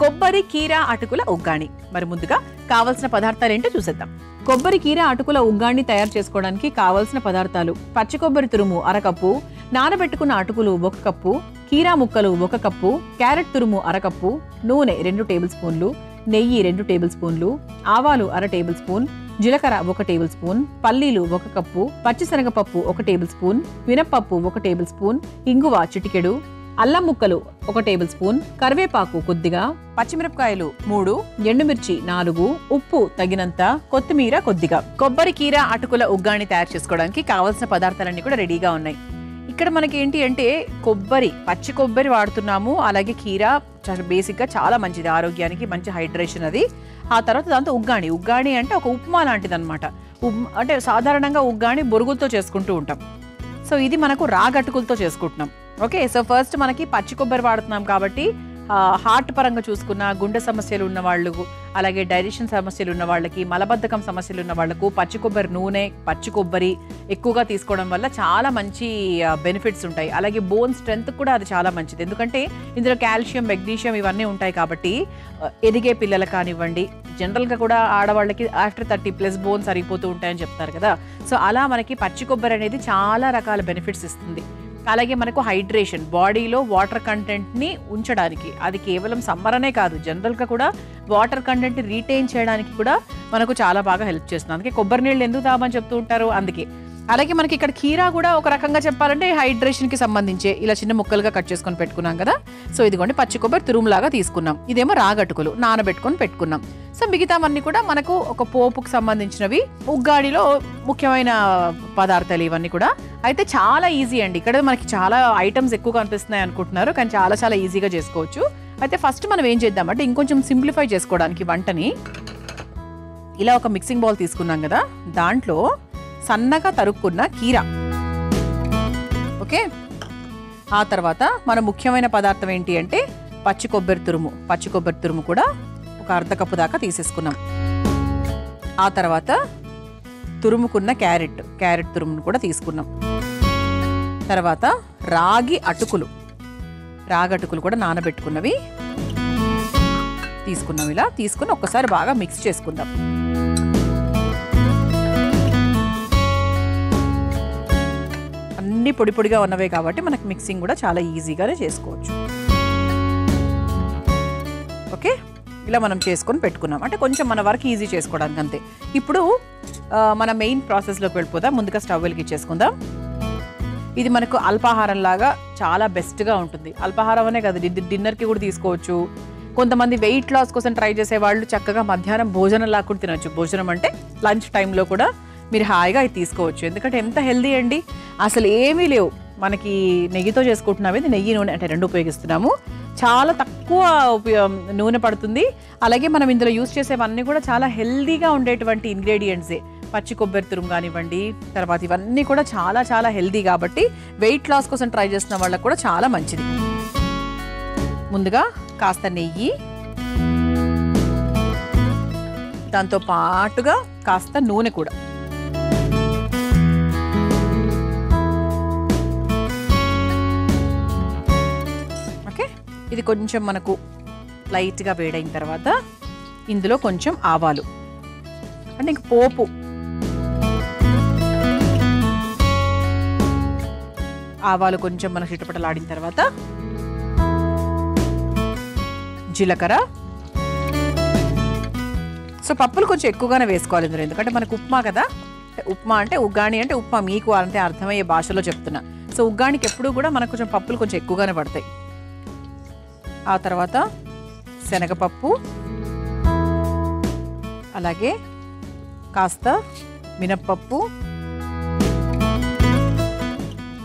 కొబ్బరి కీర అటుకుల ఉగ్గాని. మరి ముందుగా కావాల్సిన పదార్థాలు ఏంటో చూసేద్దాం. కొబ్బరి కీర అటుకుల ఉగ్గాని తయారు చేసుకోవడానికి కావాల్సిన పదార్థాలు: పచ్చి కొబ్బరి తురుము 1 కప్పు, నానబెట్టుకున్న అటుకులు 1 కప్పు, కీరా ముక్కలు 1 కప్పు, క్యారెట్ తురుము 1 కప్పు, నూనె 2 టేబుల్ స్పూన్లు, నెయ్యి 2 టేబుల్ స్పూన్లు, ఆవాలు 1/2 టేబుల్ స్పూన్, జీలకర్ర 1 టేబుల్ స్పూన్, పల్లీలు 1 కప్పు, పచ్చిశనగపప్పు 1 టేబుల్ స్పూన్, మినప్పప్పు 1 టేబుల్ స్పూన్, ఇంగువ చిటికెడు, అల్లం ముక్కలు 1 టేబుల్ స్పూన్, కరివేపాకు కొద్దిగా, పచ్చిమిరపకాయలు 3, ఎండుమిర్చి 4, ఉప్పు తగినంత, కొత్తిమీర కొద్దిగా. కొబ్బరి కీర అటుకుల ఉగ్గాని తయారు చేసుకోవడానికి కావాల్సిన పదార్థాలన్నీ కూడా రెడీగా ఉన్నాయి. ఇక్కడ మనకి ఏంటి అంటే పచ్చి కొబ్బరి వాడుతున్నాము. అలాగే కీర చాలా బేసిక్గా చాలా మంచిది, ఆరోగ్యానికి మంచి హైడ్రేషన్ అది. ఆ తర్వాత దాంతో ఉగ్గాని అంటే ఒక ఉప్మా లాంటిది అనమాట. అంటే సాధారణంగా ఉగ్గాని బొరుగులతో చేసుకుంటూ ఉంటాం. సో ఇది మనకు రాగటుకులతో చేసుకుంటున్నాం. ఓకే, సో ఫస్ట్ మనకి పచ్చి కొబ్బరి వాడుతున్నాం కాబట్టి హార్ట్ పరంగా చూసుకున్న గుండె సమస్యలు ఉన్న వాళ్ళు, అలాగే డైజెషన్ సమస్యలు ఉన్న వాళ్ళకి, మలబద్ధకం సమస్యలు ఉన్న వాళ్ళకు పచ్చి కొబ్బరి నూనె, పచ్చి కొబ్బరి ఎక్కువగా తీసుకోవడం వల్ల చాలా మంచి బెనిఫిట్స్ ఉంటాయి. అలాగే బోన్ స్ట్రెంత్ కూడా అది చాలా మంచిది, ఎందుకంటే ఇందులో కాల్షియం, మెగ్నీషియం ఇవన్నీ ఉంటాయి కాబట్టి. ఎదిగే పిల్లలకు కానివ్వండి, జనరల్గా కూడా ఆడవాళ్ళకి ఆఫ్టర్ 30+ బోన్స్ సరిపోతూ ఉంటాయని చెప్తారు కదా. సో అలా మనకి పచ్చి కొబ్బరి అనేది చాలా రకాల బెనిఫిట్స్ ఇస్తుంది. అలాగే మనకు హైడ్రేషన్, బాడీలో వాటర్ కంటెంట్ని ఉంచడానికి, అది కేవలం సమ్మర్ అనే కాదు, జనరల్గా కూడా వాటర్ కంటెంట్ రీటైన్ చేయడానికి కూడా మనకు చాలా బాగా హెల్ప్ చేస్తుంది. అందుకే కొబ్బరి నీళ్ళు ఎందుకు తాగమని చెప్తూ ఉంటారు, అందుకే. అలాగే మనకి ఇక్కడ కీరా కూడా ఒక రకంగా చెప్పాలంటే హైడ్రేషన్కి సంబంధించే ఇలా చిన్న ముక్కలుగా కట్ చేసుకొని పెట్టుకున్నాం కదా. సో ఇదిగోండి పచ్చి కొబ్బరి తురుములాగా తీసుకున్నాం. ఇదేమో రాగటుకులు నానబెట్టుకొని పెట్టుకున్నాం. సో మిగతావన్నీ కూడా మనకు ఒక పోపుకు సంబంధించినవి, ఉగ్గాడిలో ముఖ్యమైన పదార్థాలు ఇవన్నీ కూడా. అయితే చాలా ఈజీ అండి, ఇక్కడ మనకి చాలా ఐటమ్స్ ఎక్కువ కనిపిస్తున్నాయి అనుకుంటున్నారు, కానీ చాలా చాలా ఈజీగా చేసుకోవచ్చు. అయితే ఫస్ట్ మనం ఏం చేద్దామంటే ఇంకొంచెం సింప్లిఫై చేసుకోవడానికి వంటని, ఇలా ఒక మిక్సింగ్ బౌల్ తీసుకున్నాం కదా, దాంట్లో సన్నగా తరుక్కున్న కీరా. ఓకే, ఆ తర్వాత మన ముఖ్యమైన పదార్థం ఏంటి అంటే పచ్చి కొబ్బరి తురుము కూడా ఒక 1/2 కప్పు దాకా తీసేసుకున్నాం. ఆ తర్వాత తురుముకున్న క్యారెట్ తురుమును కూడా తీసుకున్నాం. తర్వాత రాగి అటుకులు కూడా నానబెట్టుకున్నవి తీసుకున్నాం. ఇలా తీసుకుని ఒక్కసారి బాగా మిక్స్ చేసుకుందాం. అన్ని పొడి పొడిగా ఉన్నవే కాబట్టి మనకు మిక్సింగ్ కూడా చాలా ఈజీగానే చేసుకోవచ్చు. ఓకే, ఇలా మనం చేసుకొని పెట్టుకున్నాం అంటే కొంచెం మన వర్క్ ఈజీ చేసుకోవడానికి అంతే. ఇప్పుడు మన మెయిన్ ప్రాసెస్లోకి వెళ్ళిపోదాం. ముందుగా స్టవ్ వెలిగించేసుకుందాం. ఇది మనకు అల్పాహారం లాగా చాలా బెస్ట్గా ఉంటుంది. అల్పాహారం అనే కాదు, డిన్నర్కి కూడా తీసుకోవచ్చు. కొంతమంది వెయిట్ లాస్ కోసం ట్రై చేసే వాళ్ళు చక్కగా మధ్యాహ్నం భోజనం లాగా తినచ్చు. భోజనం అంటే లంచ్ టైంలో కూడా మీరు హాయిగా ఇది తీసుకోవచ్చు. ఎందుకంటే ఎంత హెల్దీ అండి, అసలు ఏమీ లేవు. మనకి నెయ్యితో చేసుకుంటున్నాము, ఇది నెయ్యి నూనె అంటే 2 ఉపయోగిస్తున్నాము. చాలా తక్కువ నూనె పడుతుంది. అలాగే మనం ఇందులో యూజ్ చేసేవన్నీ కూడా చాలా హెల్దీగా ఉండేటువంటి ఇంగ్రీడియంట్సే. పచ్చి కొబ్బరి తురుము కానివ్వండి, తర్వాత ఇవన్నీ కూడా చాలా చాలా హెల్దీ కాబట్టి వెయిట్ లాస్ కోసం ట్రై చేస్తున్న వాళ్ళకు కూడా చాలా మంచిది. ముందుగా కాస్త నెయ్యి, దాంతో పాటుగా కాస్త నూనె కూడా. ఓకే, ఇది కొంచెం మనకు లైట్గా వేడైన తర్వాత ఇందులో కొంచెం ఆవాలు అంటే ఇంక పోపు. ఆవాలు కొంచెం మనకు చిటపటలాడిన తర్వాత జీలకర్ర. సో పప్పులు కొంచెం ఎక్కువగానే వేసుకోవాలి ఇందులో, ఎందుకంటే మనకు ఉప్మా కదా. ఉప్మా అంటే ఉగ్గాని అంటే ఉప్మా, మీకు అంతే అర్థమయ్యే భాషలో చెప్తున్నా. సో ఉగ్గానికి ఎప్పుడు కూడా మనకు కొంచెం పప్పులు కొంచెం ఎక్కువగానే పడతాయి. ఆ తర్వాత శనగపప్పు, అలాగే కాస్త మినప్పప్పు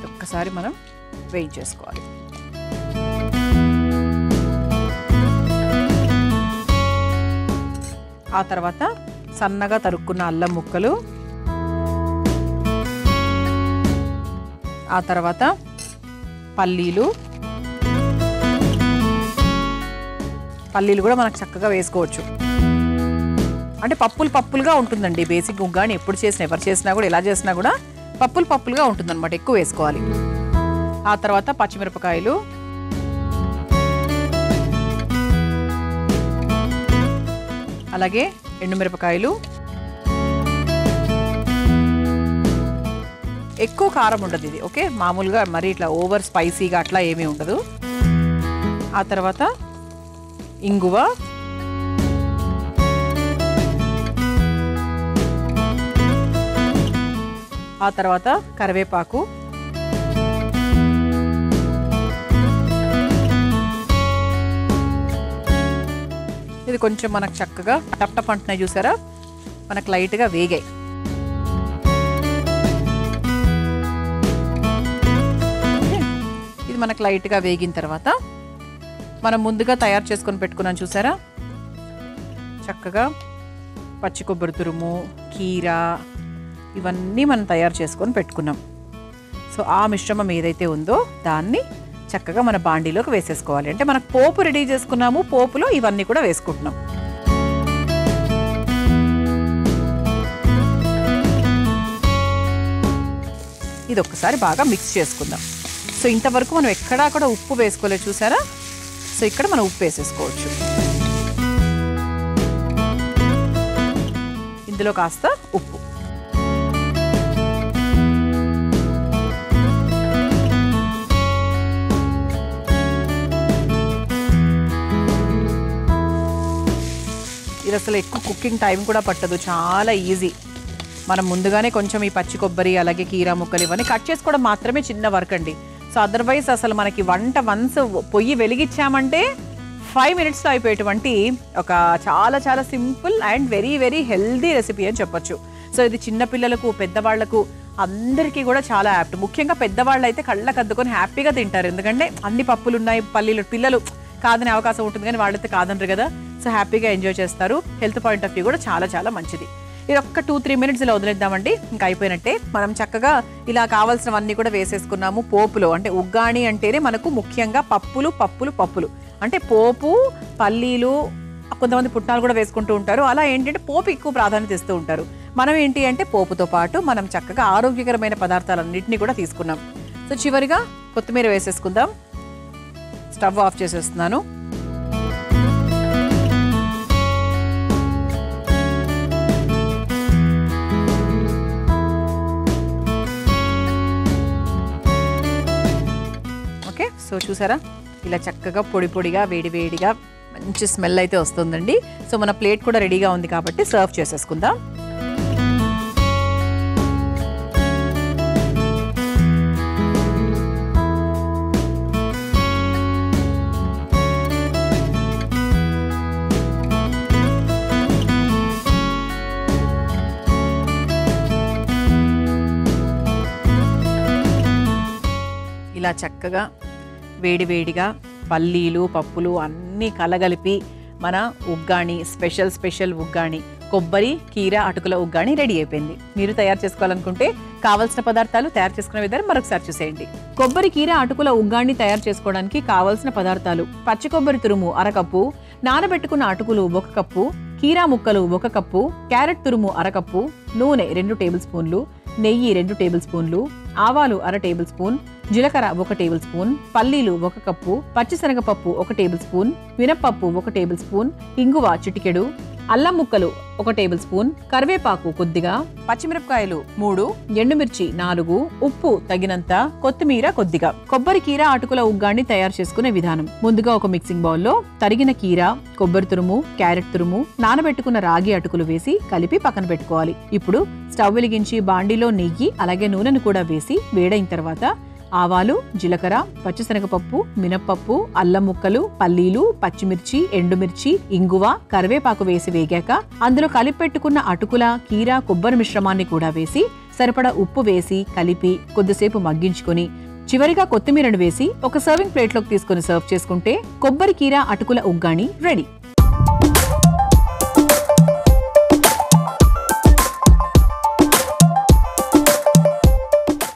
ఒక్కసారి మనం వేయించేసుకోవాలి. ఆ తర్వాత సన్నగా తరుక్కున్న అల్లం ముక్కలు, ఆ తర్వాత పల్లీలు కూడా మనకు చక్కగా వేసుకోవచ్చు. అంటే పప్పులుగా ఉంటుందండి బేసిక్ ఉగ్గాని. ఎప్పుడు చేసినా, ఎవరు చేసినా కూడా, ఎలా చేసినా కూడా పప్పులుగా ఉంటుందన్నమాట, ఎక్కువ వేసుకోవాలి. ఆ తర్వాత పచ్చిమిరపకాయలు, అలాగే ఎండుమిరపకాయలు, ఎక్కువ కారం ఉండదు ఇది, ఓకే, మామూలుగా మరి ఇట్లా ఓవర్ స్పైసీగా అట్లా ఏమీ ఉండదు. ఆ తర్వాత ఇంగువ, ఆ తర్వాత కరివేపాకు, ఇది కొంచెం మనకు చక్కగా టప్ టప్ అంటున్నాయి చూసారా, మనకు లైట్గా వేగాయి. ఇది మనకు లైట్గా వేగిన తర్వాత మనం ముందుగా తయారు చేసుకొని పెట్టుకున్నాం చూసారా, చక్కగా పచ్చి కొబ్బరి తురుము, కీరా, ఇవన్నీ మనం తయారు చేసుకొని పెట్టుకున్నాం. సో ఆ మిశ్రమం ఏదైతే ఉందో దాన్ని చక్కగా మన బాండీలోకి వేసేసుకోవాలి. అంటే మనకు పోపు రెడీ చేసుకున్నాము, పోపులో ఇవన్నీ కూడా వేసుకుంటున్నాం. ఇది ఒక్కసారి బాగా మిక్స్ చేసుకుందాం. సో ఇంతవరకు మనం ఎక్కడా కూడా ఉప్పు వేసుకోలేదు చూసారా, సో ఇక్కడ మనం ఉప్పు వేసేసుకోవచ్చు. ఇందులో కాస్త ఉప్పు, ఇది అసలు ఎక్కువ కుకింగ్ టైం కూడా పట్టదు, చాలా ఈజీ. మనం ముందుగానే కొంచెం ఈ పచ్చి కొబ్బరి అలాగే కీరా ముక్కలు ఇవన్నీ కట్ చేసుకోవడం మాత్రమే చిన్న వర్క్ అండి. సో అదర్వైజ్ అసలు మనకి వంట వన్స్ పొయ్యి వెలిగించామంటే 5 మినిట్స్లో అయిపోయేటువంటి ఒక చాలా చాలా simple and very very healthy recipe అని చెప్పొచ్చు. సో ఇది చిన్నపిల్లలకు, పెద్దవాళ్లకు అందరికీ కూడా చాలా యాప్ట్. ముఖ్యంగా పెద్దవాళ్ళు అయితే కళ్ళకు అద్దుకొని హ్యాపీగా తింటారు, ఎందుకంటే అన్ని పప్పులు ఉన్నాయి, పల్లీలు, పిల్లలు కాదనే అవకాశం ఉంటుంది కానీ వాళ్ళైతే కాదనరు కదా. సో హ్యాపీగా ఎంజాయ్ చేస్తారు. హెల్త్ పాయింట్ ఆఫ్ వ్యూ కూడా చాలా చాలా మంచిది. ఇది ఒక్క 2-3 మినిట్స్ ఇలా వదిలేద్దామండి, ఇంకా అయిపోయినట్టే. మనం చక్కగా ఇలా కావాల్సినవన్నీ కూడా వేసేసుకున్నాము పోపులో. అంటే ఉగ్గాణి అంటేనే మనకు ముఖ్యంగా పప్పులు పప్పులు పప్పులు, అంటే పోపు, పల్లీలు, కొంతమంది పుట్నాలు కూడా వేసుకుంటూ ఉంటారు. అలా ఏంటంటే పోపు ఎక్కువ ప్రాధాన్యత ఇస్తూ ఉంటారు. మనం ఏంటి అంటే పోపుతో పాటు మనం చక్కగా ఆరోగ్యకరమైన పదార్థాలన్నింటినీ కూడా తీసుకున్నాం. సో చివరిగా కొత్తిమీర వేసేసుకుందాం. స్టవ్ ఆఫ్ చేసేస్తున్నాను. ఓకే, సో చూసారా ఇలా చక్కగా పొడి పొడిగా వేడి వేడిగా మంచి స్మెల్ అయితే వస్తుందండి. సో మన ప్లేట్ కూడా రెడీగా ఉంది కాబట్టి సర్వ్ చేసేసుకుందాం. ఇలా చక్కగా వేడి వేడిగా పల్లీలు, పప్పులు అన్నీ కలగలిపి మన ఉగ్గాణి, స్పెషల్ ఉగ్గాణి, కొబ్బరి కీర అటుకుల ఉగ్గాణి రెడీ అయిపోయింది. మీరు తయారు చేసుకోవాలనుకుంటే కావాల్సిన పదార్థాలు తయారు చేసుకునే విధానం మరొకసారి చూసేయండి. కొబ్బరి కీర అటుకుల ఉగ్గాణి తయారు చేసుకోవడానికి కావాల్సిన పదార్థాలు: పచ్చి కొబ్బరి తురుము 1 కప్పు, నానబెట్టుకున్న అటుకులు 1 కప్పు, కీరా ముక్కలు 1 కప్పు, క్యారెట్ తురుము 1 కప్పు, నూనె 2 టేబుల్ స్పూన్లు, నెయ్యి 2 టేబుల్ స్పూన్లు, ఆవాలు 1/2 టేబుల్ స్పూన్, జీలకర్ర 1 టేబుల్ స్పూన్, పల్లీలు 1 కప్పు, పచ్చిశనగపప్పు 1 టేబుల్ స్పూన్, మినప్పప్పు 1 టేబుల్ స్పూన్, ఇంగువ చిటికెడు, అల్లం ముక్కలు 1 టేబుల్ స్పూన్, కరివేపాకు కొద్దిగా, పచ్చిమిరపకాయలు 3, ఎండుమిర్చి 4, ఉప్పు తగినంత, కొత్తిమీర కొద్దిగా. కొబ్బరి కీర అటుకుల ఉగ్గాన్ని తయారు చేసుకునే విధానం: ముందుగా ఒక మిక్సింగ్ బౌల్లో తరిగిన కీర, కొబ్బరి తురుము, క్యారెట్ తురుము, నానబెట్టుకున్న రాగి అటుకులు వేసి కలిపి పక్కన పెట్టుకోవాలి. ఇప్పుడు స్టవ్ వెలిగించి బాండీలో నెయ్యి అలాగే నూనెను కూడా వేసి వేడైన తర్వాత ఆవాలు, జీలకర్ర, పచ్చిశనగపప్పు, మినప్పప్పు, అల్లం ముక్కలు, పల్లీలు, పచ్చిమిర్చి, ఎండుమిర్చి, ఇంగువ, కరివేపాకు వేసి వేగాక అందులో కలిపి పెట్టుకున్న అటుకుల, కీర, కొబ్బరి మిశ్రమాన్ని కూడా వేసి సరిపడా ఉప్పు వేసి కలిపి కొద్దిసేపు మగ్గించుకొని చివరిగా కొత్తిమీరను వేసి ఒక సర్వింగ్ ప్లేట్లోకి తీసుకొని సర్వ్ చేసుకుంటే కొబ్బరి కీర అటుకుల ఉగ్గాణి రెడీ.